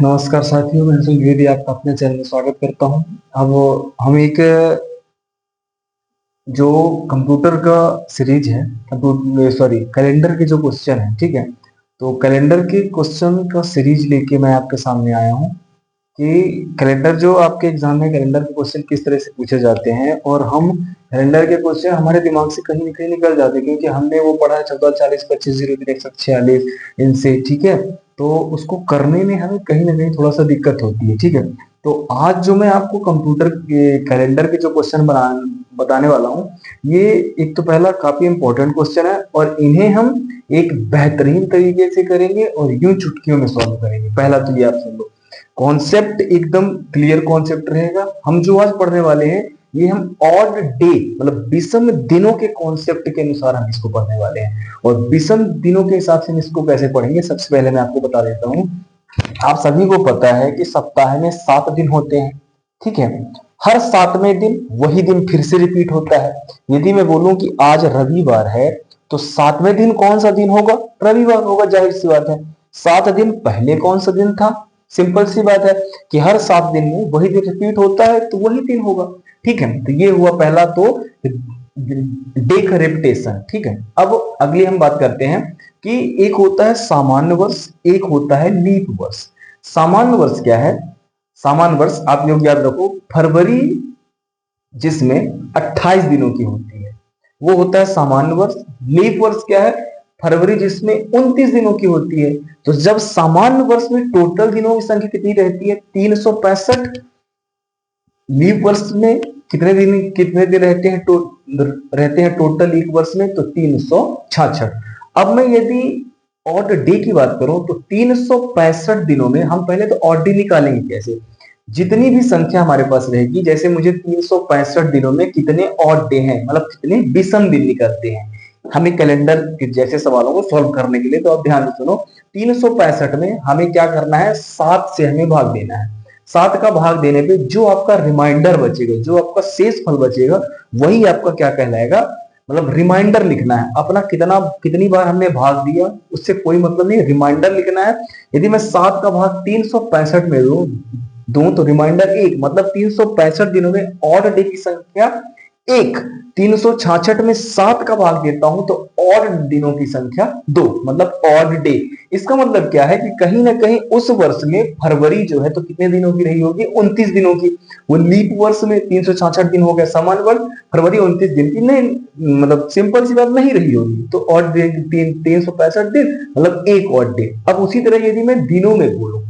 नमस्कार साथियों, मैं हंसुल द्विवेदी आपका अपने चैनल में स्वागत करता हूं। अब हम एक जो कंप्यूटर का सीरीज है, कंप्यूटर सॉरी कैलेंडर के जो क्वेश्चन है, ठीक है। तो कैलेंडर के क्वेश्चन का सीरीज लेके मैं आपके सामने आया हूं कि कैलेंडर जो आपके एग्जाम में कैलेंडर के क्वेश्चन किस तरह से पूछे जाते हैं। और हम कैलेंडर के क्वेश्चन हमारे दिमाग से कहीं ना कहीं निकल जाते हैं, क्योंकि हमने वो पढ़ा है 14 40 25 0 3 106 इनसे, ठीक है। तो उसको करने में हमें कहीं ना कहीं थोड़ा सा दिक्कत होती है, ठीक है। तो आज जो मैं आपको कंप्यूटर के कैलेंडर के जो क्वेश्चन बताने वाला हूँ, ये एक तो पहला काफी इंपॉर्टेंट क्वेश्चन है और इन्हें हम एक बेहतरीन तरीके से करेंगे और यूं चुटकियों में सॉल्व करेंगे। पहला तो ये आप सुन लो, कॉन्सेप्ट एकदम क्लियर कॉन्सेप्ट रहेगा। हम जो आज पढ़ने वाले हैं ये हम ऑड डे मतलब विषम दिनों के कॉन्सेप्ट के अनुसार हम इसको पढ़ने वाले हैं। और विषम दिनों के हिसाब से हम इसको कैसे पढ़ेंगे, सबसे पहले मैं आपको बता देता हूँ। आप सभी को पता है कि सप्ताह में 7 दिन होते हैं, ठीक है। हर 7वें दिन वही दिन फिर से रिपीट होता है। यदि मैं बोलूं कि आज रविवार है तो 7वें दिन कौन सा दिन होगा? रविवार होगा, जाहिर सी बात है। 7 दिन पहले कौन सा दिन था? सिंपल सी बात है कि हर 7 दिन में वही दिन रिपीट होता है तो वही दिन होगा, ठीक है। तो ये हुआ पहला तो डे का रेपिटेशन, ठीक है। अब अगली हम बात करते हैं कि एक होता है सामान्य वर्ष, एक होता है लीप वर्ष। सामान्य वर्ष क्या है? सामान्य वर्ष आप लोग याद रखो, फरवरी जिसमें 28 दिनों की होती है वो होता है सामान्य वर्ष। लीप वर्ष क्या है? फरवरी जिसमें 29 दिनों की होती है। तो जब सामान्य वर्ष में टोटल दिनों की संख्या कितनी रहती है? 365। लीप वर्ष में कितने दिन रहते हैं टोटल एक वर्ष में? तो 366। अब मैं यदि ऑड डे की बात करूं तो 365 दिनों में हम पहले तो ऑड डे निकालेंगे कैसे? जितनी भी संख्या हमारे पास रहेगी, जैसे मुझे 365 दिनों में कितने ऑड डे हैं, मतलब कितने विषम दिन निकलते हैं, हमें कैलेंडर के जैसे सवालों को सॉल्व करने के लिए, तो आप ध्यान से सुनो। 365 में हमें क्या करना है? 7 से हमें भाग देना है। 7 का भाग देने पे जो आपका रिमाइंडर बचेगा, जो आपका शेष फल बचेगा, वही आपका क्या कहलाएगा? मतलब रिमाइंडर लिखना है अपना, कितनी बार हमने भाग दिया उससे कोई मतलब नहीं, रिमाइंडर लिखना है। यदि मैं 7 का भाग 365 में दूं तो रिमाइंडर 1, मतलब 365 दिनों में ऑड डे की संख्या 1। 366 में 7 का भाग देता हूं तो ऑड दिनों की संख्या 2, मतलब ऑड डे। इसका मतलब क्या है कि कहीं ना कहीं उस वर्ष में फरवरी जो है तो कितने दिनों की रही होगी? 29 दिनों की। वो लीप वर्ष में 366 दिन हो गया, सामान्य वर्ष फरवरी 29 दिन की नहीं, मतलब सिंपल सी बात नहीं रही होगी। तो ऑड डे 365 दिन, मतलब एक ऑड डे। अब उसी तरह यदि मैं दिनों में बोलूं,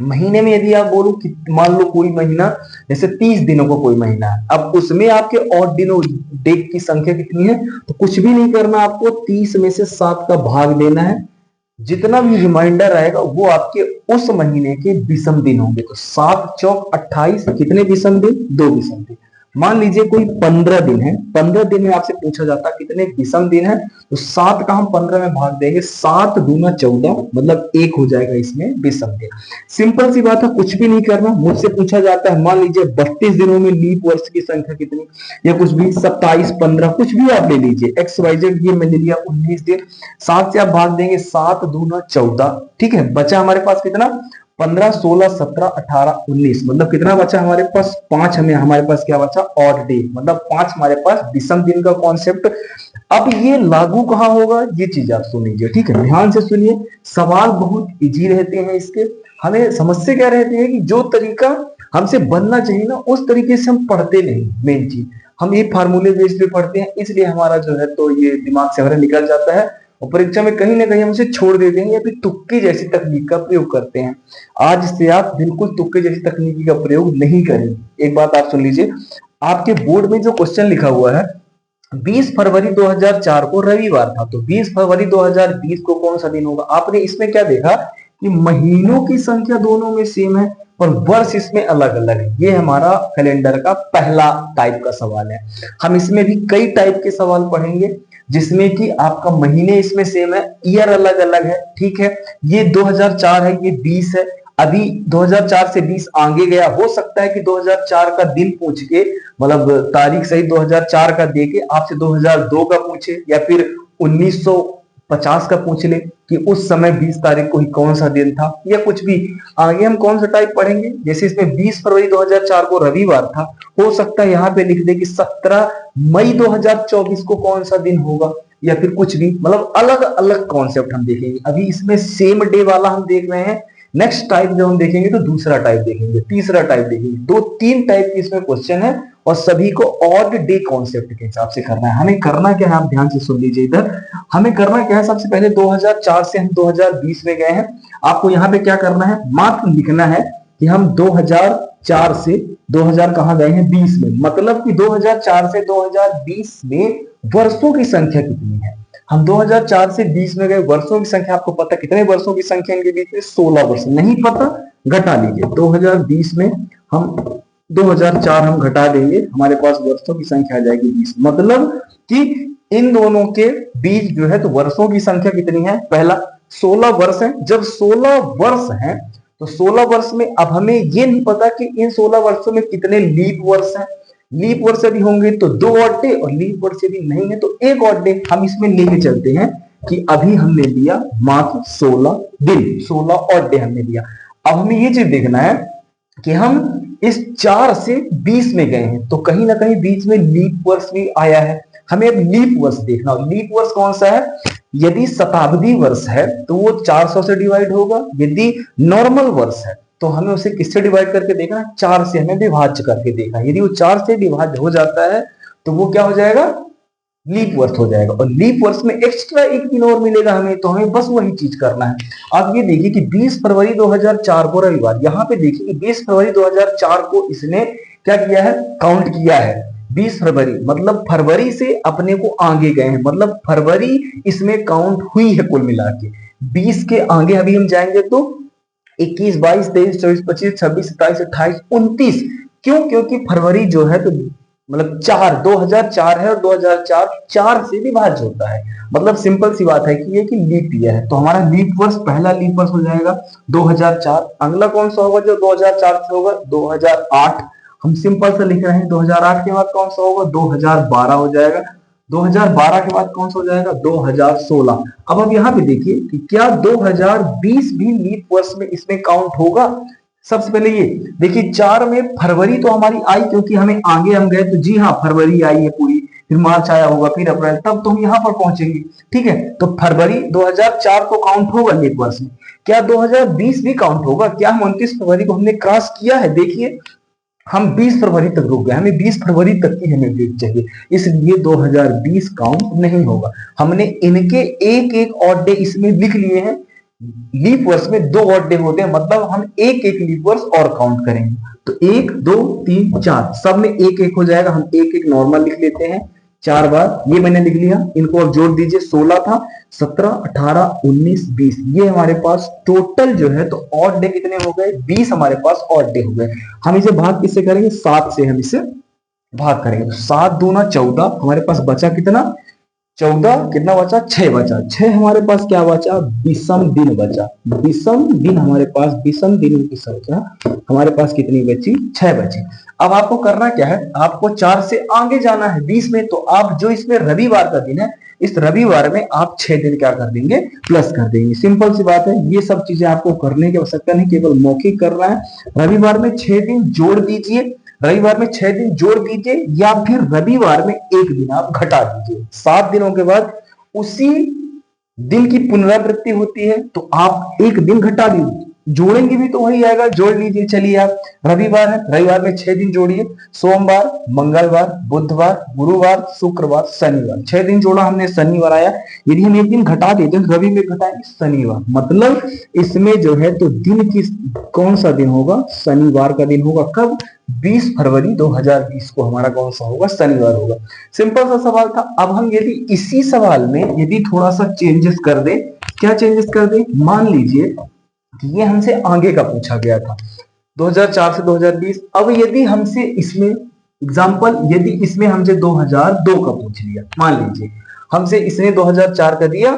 महीने में यदि आप बोलो कि मान लो कोई महीना जैसे 30 दिनों का कोई महीना है, अब उसमें आपके ऑड दिनों डे की संख्या कितनी है? तो कुछ भी नहीं करना, आपको 30 में से 7 का भाग देना है। जितना भी रिमाइंडर आएगा वो आपके उस महीने के विषम दिन होंगे। तो 7 चौक 28, कितने विषम दिन? 2 विषम दिन। मान लीजिए कोई 15 दिन है, 15 दिन में आपसे पूछा जाता है कितने विषम दिन है, तो 7 का हम 15 में भाग देंगे, 7 दूना 14, मतलब 1 हो जाएगा इसमें विषम दिन। सिंपल सी बात है, कुछ भी नहीं करना। मुझसे पूछा जाता है मान लीजिए 32 दिनों में लीप वर्ष की संख्या कितनी, या कुछ भी 27 15 कुछ भी आप ले लीजिए, एक्स वाई जेड, ये मैंने लिया 19 दिन। 7 से आप भाग देंगे, 7 दूना 14, ठीक है। बचा हमारे पास कितना? 15 16 17 18 19, मतलब कितना बचा हमारे पास? 5। हमारे पास क्या बचा? ऑड डे, मतलब 5 हमारे पास विषम दिन का कॉन्सेप्ट। अब ये लागू कहां होगा, ये चीज आप सुन लीजिए, ठीक है, ध्यान से सुनिए। सवाल बहुत इजी रहते हैं इसके। हमें समस्या क्या रहती है कि जो तरीका हमसे बनना चाहिए ना, उस तरीके से हम पढ़ते नहीं। मेन चीज, हम ये फार्मूले बेस पे पढ़ते हैं, इसलिए हमारा जो है तो ये दिमाग से हमारा निकल जाता है और परीक्षा में कहीं ना कहीं हम उसे छोड़ देते हैं या फिर तुक्के जैसी तकनीक का प्रयोग करते हैं। आज से आप बिल्कुल तुक्के जैसी तकनीकी का प्रयोग नहीं करेंगे। एक बात आप सुन लीजिए, आपके बोर्ड में जो क्वेश्चन लिखा हुआ है 20 फरवरी 2004 को रविवार था, तो 20 फरवरी 2020 को कौन सा दिन होगा? आपने इसमें क्या देखा कि महीनों की संख्या दोनों में सेम है पर वर्ष इसमें अलग अलग है। ये हमारा कैलेंडर का पहला टाइप का सवाल है। हम इसमें भी कई टाइप के सवाल पढ़ेंगे जिसमें कि आपका महीने इसमें सेम है, ईयर अलग अलग है, ठीक है। ये 2004 है, ये 20 है। अभी 2004 से 20 आगे गया, हो सकता है कि 2004 का दिन पूछ के, मतलब तारीख सही 2004 का दे के आपसे 2002 का पूछे, या फिर 1900 50 का पूछ ले कि उस समय 20 तारीख को ही कौन सा दिन था, या कुछ भी। आगे हम कौन सा टाइप पढ़ेंगे, जैसे इसमें 20 फरवरी 2004 को रविवार था, हो सकता है यहाँ पे लिख दे कि 17 मई 2024 को कौन सा दिन होगा, या फिर कुछ भी। मतलब अलग अलग कॉन्सेप्ट हम देखेंगे। अभी इसमें सेम डे वाला हम देख रहे हैं। नेक्स्ट टाइप जब हम देखेंगे तो दूसरा टाइप देखेंगे, तीसरा टाइप देखेंगे। दो तीन टाइप की इसमें क्वेश्चन है, और सभी को ऑड डे कॉन्सेप्ट के हिसाब से करना है। हमें करना क्या है, आप ध्यान से सुन लीजिए इधर। हमें करना क्या है, सबसे पहले 2004 से हम 2020 में गए हैं। आपको यहाँ पे क्या करना है, मात्र लिखना है कि हम 2004 से 2000 कहां गए हैं, 20 में। मतलब कि 2004 से 2020 में वर्षों की संख्या कितनी है। हम 2004 से 20 में गए, वर्षों की संख्या आपको पता कितने वर्षों की संख्या इनके बीच में, 16 वर्ष। नहीं पता, घटा लीजिए। 2020 में हम 2004 हम घटा देंगे, हमारे पास वर्षों की संख्या आ जाएगी 20। मतलब कि इन दोनों के बीच जो है तो वर्षों की संख्या कितनी है, पहला 16 वर्ष है। जब 16 वर्ष है तो 16 वर्ष में अब हमें ये नहीं पता कि इन 16 वर्षों में कितने लीप वर्ष हैं। लीप वर्ष यदि होंगे तो 2 ऑड डे, और लीप वर्ष यदि नहीं है तो 1 ऑड डे। हम इसमें लेके चलते हैं कि अभी हमने लिया मात्र 16 दिन, 16 ऑड डे हमने लिया। अब हमें ये चीज देखना है कि हम इस 4 से 20 में गए हैं, तो कहीं ना कहीं बीच में लीप वर्ष भी आया है। हमें अब लीप वर्ष देखना। लीप वर्ष कौन सा है, यदि शताब्दी वर्ष है तो वो 400 से डिवाइड होगा। यदि नॉर्मल वर्ष है तो हमें उसे किससे डिवाइड करके देखना, 4 से हमें विभाज्य करके देखना। यदि वो 4 से विभाज्य हो जाता है तो वो क्या हो जाएगा, लीप वर्ष हो जाएगा। और लीप वर्ष में एक्स्ट्रा एक दिन और मिलेगा हमें, तो हमें बस वही चीज करना है। आप ये देखिए कि 20 फरवरी 2004 को रविवार, यहाँ पे देखिए कि 20 फरवरी 2004 को इसने क्या किया है, काउंट किया है। 20 फरवरी मतलब फरवरी से अपने को आगे गए हैं, मतलब फरवरी इसमें काउंट हुई है कुल मिला के। 20 के आगे अभी हम जाएंगे तो 21, 22, 23, 24, 25, 26, 27, 28, 29। क्यों, क्योंकि फरवरी जो है तो मतलब 2004 है, और 2004 4 से विभाज्य होता है। मतलब सिंपल सी बात है कि ये कि लीप ईयर है, तो हमारा लीप वर्ष, पहला लीप वर्ष हो जाएगा 2004। अगला कौन सा होगा जो 2004 से होगा, 2008। हम सिंपल से लिख रहे हैं। 2008 के बाद कौन सा होगा, 2012 हो जाएगा। 2012 के बाद कौन सा हो जाएगा, 2016। अब आप यहाँ पे देखिए कि क्या 2020 भी लीप वर्ष में इसमें काउंट होगा। सबसे पहले ये देखिए, 4 में फरवरी तो हमारी आई, क्योंकि हमें आगे हम गए तो जी हाँ फरवरी आई है पूरी, फिर मार्च आया होगा, फिर अप्रैल, तब तो हम यहाँ पर पहुंचेंगे। ठीक है, तो फरवरी 2004 को काउंट होगा लीप वर्ष में। क्या 2020 भी काउंट होगा, क्या हम 29 फरवरी को हमने क्रॉस किया है। देखिए हम 20 फरवरी तक रुक गए, हमें 20 फरवरी तक की हमें डेट चाहिए, इसलिए 2020 काउंट नहीं होगा। हमने इनके एक एक ऑड डे इसमें लिख लिए हैं। लीप वर्ष में 2 ऑड डे होते हैं, मतलब हम एक एक लीप वर्ष और काउंट करेंगे। तो 1, 2, 3, 4 सब में एक एक हो जाएगा। हम एक एक नॉर्मल लिख लेते हैं 4 बार। ये मैंने लिख लिया, इनको अब जोड़ दीजिए। 16 था, 17, 18, 19, 20, ये हमारे पास टोटल जो है तो ऑड डे कितने हो गए, 20 हमारे पास ऑड डे हो गए। हम इसे भाग किससे करेंगे, 7 से हम इसे भाग करेंगे। 7 दूना 14, हमारे पास बचा कितना, 14, कितना बचा, 6 बचा। 6 हमारे पास क्या बचा, विषम दिन बचा। विषम दिन हमारे पास, विषम दिनों की संख्या हमारे पास कितनी बची, 6 बची। अब आपको करना क्या है, आपको 4 से आगे जाना है 20 में। तो आप जो इसमें रविवार का दिन है, इस रविवार में आप 6 दिन क्या कर देंगे, प्लस कर देंगे। सिंपल सी बात है, ये सब चीजें आपको करने की आवश्यकता नहीं, केवल मौखिक करना है। रविवार में 6 दिन जोड़ दीजिए, रविवार में 6 दिन जोड़ दीजिए, या फिर रविवार में 1 दिन आप घटा दीजिए। 7 दिनों के बाद उसी दिन की पुनरावृत्ति होती है, तो आप 1 दिन घटा दीजिए। जोड़ेंगे भी तो वही आएगा, जोड़ लीजिए। चलिए आप, रविवार है, रविवार में 6 दिन जोड़िए। सोमवार, मंगलवार, बुधवार, गुरुवार, शुक्रवार, शनिवार, 6 दिन जोड़ा हमने, शनिवार आया। यदि हम 1 दिन घटा देते हैं, रवि में घटाएंगे शनिवार, मतलब इसमें जो है तो दिन की कौन सा दिन होगा, शनिवार का दिन होगा। कब, 20 फरवरी 2020 को हमारा कौन सा होगा, शनिवार होगा। सिंपल सा सवाल था। अब हम यदि इसी सवाल में यदि थोड़ा सा चेंजेस कर दे, क्या चेंजेस कर दे, मान लीजिए कि ये हमसे आगे का पूछा गया था 2004 से 2020। अब यदि हमसे इसमें एग्जाम्पल, यदि इसमें हमसे 2002 का पूछ लिया, मान लीजिए हमसे इसने 2004 का दिया,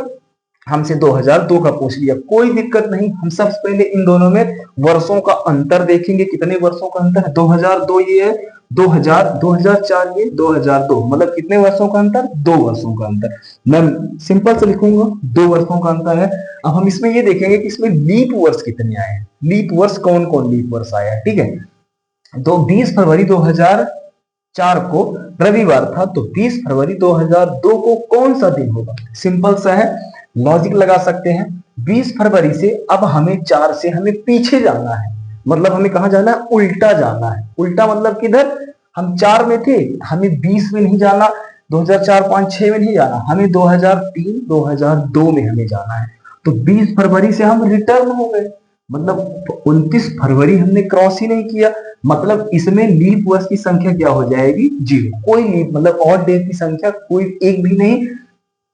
हमसे 2002 का पूछ लिया, कोई दिक्कत नहीं। हम सबसे पहले इन दोनों में वर्षों का अंतर देखेंगे, कितने वर्षों का अंतर है। 2002 ये है, 2004 ये 2002, मतलब कितने वर्षों का अंतर, 2 वर्षों का अंतर। मैं सिंपल से लिखूंगा 2 वर्षों का अंतर है। अब हम इसमें ये देखेंगे कि इसमें लीप वर्ष कितने आए हैं, लीप वर्ष कौन कौन लीप वर्ष आया है, ठीक है। तो 20 फरवरी 2004 को रविवार था, तो 20 फरवरी 2002 को कौन सा दिन होगा। सिंपल सा है, लॉजिक लगा सकते हैं। 20 फरवरी से अब हमें 4 से हमें पीछे जाना है, मतलब हमें कहा जाना है, उल्टा जाना है। उल्टा मतलब किधर, हम 4 में थे, हमें 20 में नहीं जाना, 2004 5 6 में नहीं जाना, हमें 2003 2002 में हमें जाना है। तो 20 फरवरी से हम रिटर्न हो गए, मतलब 29 फरवरी हमने क्रॉस ही नहीं किया, मतलब इसमें लीप वर्ष की संख्या क्या हो जाएगी, 0। कोई लीप मतलब ऑड डे की संख्या कोई एक भी नहीं।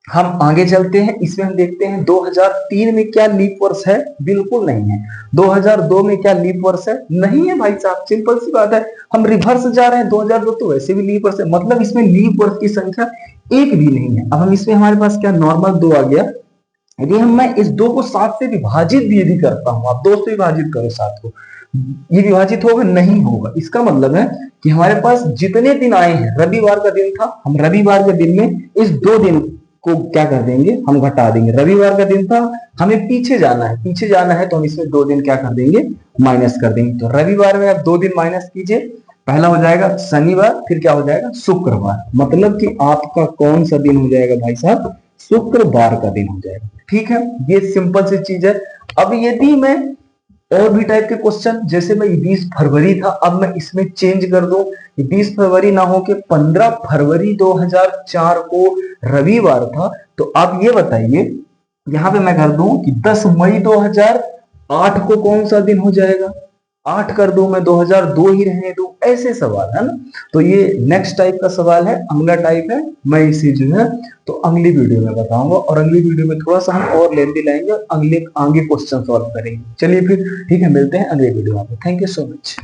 हम आगे चलते हैं, इसमें हम देखते हैं 2003 में क्या लीप वर्ष है, बिल्कुल नहीं है। 2002 में क्या लीप वर्ष है, नहीं है भाई साहब, सिंपल सी बात है। हम रिवर्स जा रहे हैं, 2002 तो वैसे भी लीप वर्ष है, मतलब इसमें लीप वर्ष की संख्या एक भी नहीं है। अब हम इसमें हमारे पास क्या नॉर्मल 2 आ गया। यदि हम मैं इस 2 को 7 से विभाजित भी यदि करता हूं, आप 2 से विभाजित करो 7 को, ये विभाजित होगा, नहीं होगा। इसका मतलब है कि हमारे पास जितने दिन आए हैं, रविवार का दिन था, हम रविवार के दिन में इस 2 दिन को क्या कर देंगे, हम घटा देंगे। रविवार का दिन था, हमें पीछे जाना है, पीछे जाना है तो हम इसमें 2 दिन क्या कर देंगे, माइनस कर देंगे। तो रविवार में आप 2 दिन माइनस कीजिए, पहला हो जाएगा शनिवार, फिर क्या हो जाएगा, शुक्रवार। मतलब कि आपका कौन सा दिन हो जाएगा भाई साहब, शुक्रवार का दिन हो जाएगा, ठीक है। ये सिंपल सी चीज है। अब यदि मैं और भी टाइप के क्वेश्चन, जैसे मैं 20 फरवरी था, अब मैं इसमें चेंज कर दूं, 20 फरवरी ना हो के 15 फरवरी 2004 को रविवार था, तो आप ये बताइए, यहां पे मैं कर दूं कि 10 मई 2008 को कौन सा दिन हो जाएगा, 8 कर दूं मैं, 2002 ही रहने दूं, ऐसे सवाल है ना। तो ये नेक्स्ट टाइप का सवाल है, अगला टाइप है, मैं इसे जो है तो अगली वीडियो में बताऊंगा, और अगली वीडियो में थोड़ा सा हम और लेंदी लाएंगे और अगले आगे क्वेश्चन सॉल्व करेंगे। चलिए फिर ठीक है, मिलते हैं अगले वीडियो में। Thank you so much.